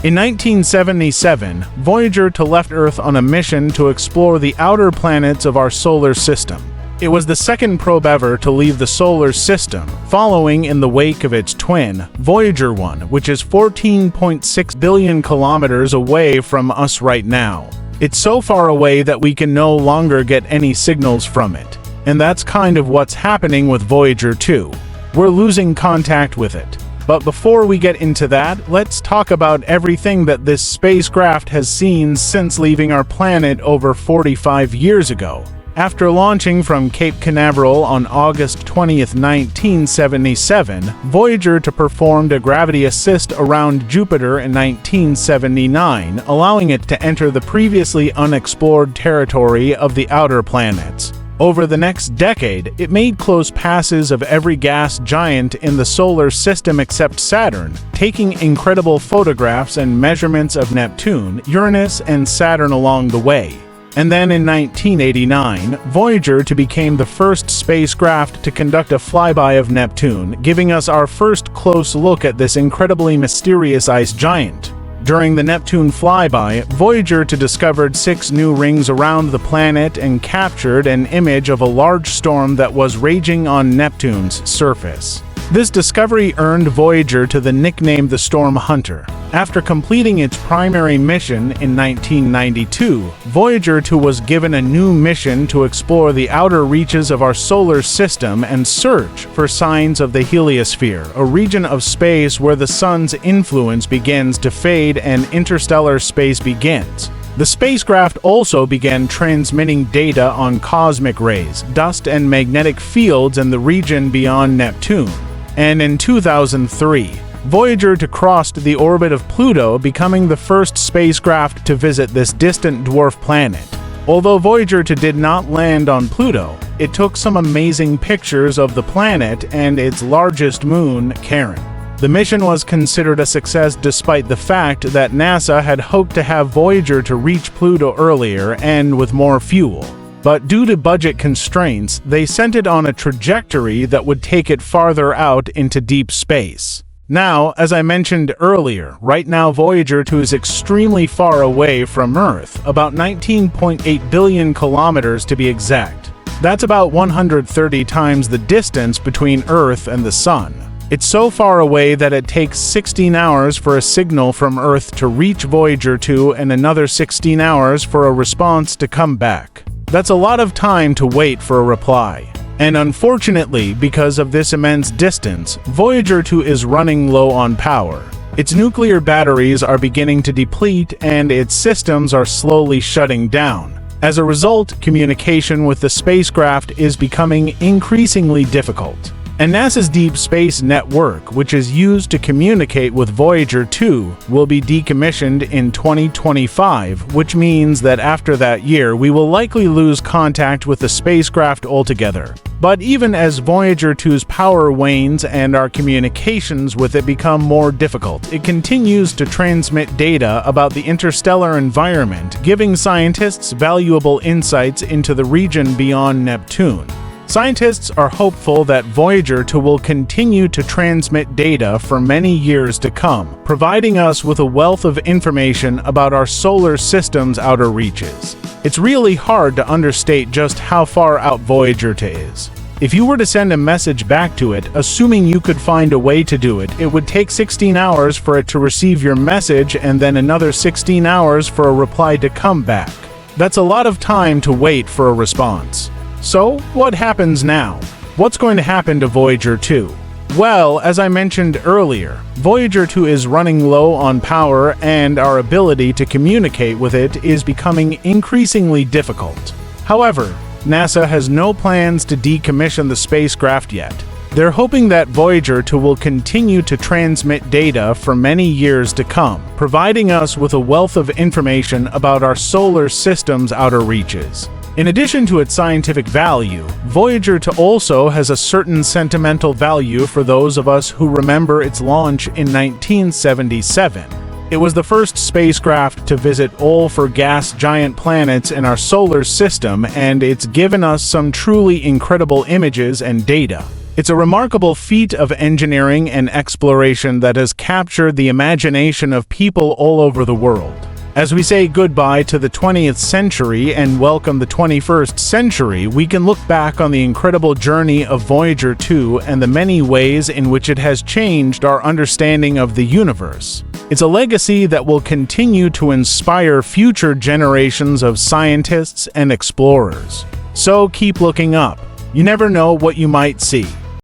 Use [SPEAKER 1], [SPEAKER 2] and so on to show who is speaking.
[SPEAKER 1] In 1977, Voyager left Earth on a mission to explore the outer planets of our solar system. It was the second probe ever to leave the solar system, following in the wake of its twin, Voyager 1, which is 14.6 billion kilometers away from us right now. It's so far away that we can no longer get any signals from it. And that's kind of what's happening with Voyager 2. We're losing contact with it. But before we get into that, let's talk about everything that this spacecraft has seen since leaving our planet over 45 years ago. After launching from Cape Canaveral on August 20, 1977, Voyager performed a gravity assist around Jupiter in 1979, allowing it to enter the previously unexplored territory of the outer planets. Over the next decade, it made close passes of every gas giant in the solar system except Saturn, taking incredible photographs and measurements of Neptune, Uranus, and Saturn along the way. And then in 1989, Voyager became the first spacecraft to conduct a flyby of Neptune, giving us our first close look at this incredibly mysterious ice giant. During the Neptune flyby, Voyager discovered 6 new rings around the planet and captured an image of a large storm that was raging on Neptune's surface. This discovery earned Voyager the nickname the Storm Hunter. After completing its primary mission in 1992, Voyager 2 was given a new mission to explore the outer reaches of our solar system and search for signs of the heliosphere, a region of space where the sun's influence begins to fade and interstellar space begins. The spacecraft also began transmitting data on cosmic rays, dust, and magnetic fields in the region beyond Neptune. And in 2003, Voyager crossed the orbit of Pluto, becoming the first spacecraft to visit this distant dwarf planet. Although Voyager did not land on Pluto, it took some amazing pictures of the planet and its largest moon, Charon. The mission was considered a success despite the fact that NASA had hoped to have Voyager reach Pluto earlier and with more fuel. But due to budget constraints, they sent it on a trajectory that would take it farther out into deep space. Now, as I mentioned earlier, right now Voyager 2 is extremely far away from Earth, about 19.8 billion kilometers to be exact. That's about 130 times the distance between Earth and the Sun. It's so far away that it takes 16 hours for a signal from Earth to reach Voyager 2 and another 16 hours for a response to come back. That's a lot of time to wait for a reply. And unfortunately, because of this immense distance, Voyager 2 is running low on power. Its nuclear batteries are beginning to deplete and its systems are slowly shutting down. As a result, communication with the spacecraft is becoming increasingly difficult. And NASA's Deep Space Network, which is used to communicate with Voyager 2, will be decommissioned in 2025, which means that after that year we will likely lose contact with the spacecraft altogether. But even as Voyager 2's power wanes and our communications with it become more difficult, it continues to transmit data about the interstellar environment, giving scientists valuable insights into the region beyond Neptune. Scientists are hopeful that Voyager 2 will continue to transmit data for many years to come, providing us with a wealth of information about our solar system's outer reaches. It's really hard to understate just how far out Voyager 2 is. If you were to send a message back to it, assuming you could find a way to do it, it would take 16 hours for it to receive your message and then another 16 hours for a reply to come back. That's a lot of time to wait for a response. So, what happens now? What's going to happen to Voyager 2? Well, as I mentioned earlier, Voyager 2 is running low on power and our ability to communicate with it is becoming increasingly difficult. However, NASA has no plans to decommission the spacecraft yet. They're hoping that Voyager 2 will continue to transmit data for many years to come, providing us with a wealth of information about our solar system's outer reaches. In addition to its scientific value, Voyager 2 also has a certain sentimental value for those of us who remember its launch in 1977. It was the first spacecraft to visit all 4 gas giant planets in our solar system, and it's given us some truly incredible images and data. It's a remarkable feat of engineering and exploration that has captured the imagination of people all over the world. As we say goodbye to the 20th century and welcome the 21st century, we can look back on the incredible journey of Voyager 2 and the many ways in which it has changed our understanding of the universe. It's a legacy that will continue to inspire future generations of scientists and explorers. So keep looking up. You never know what you might see.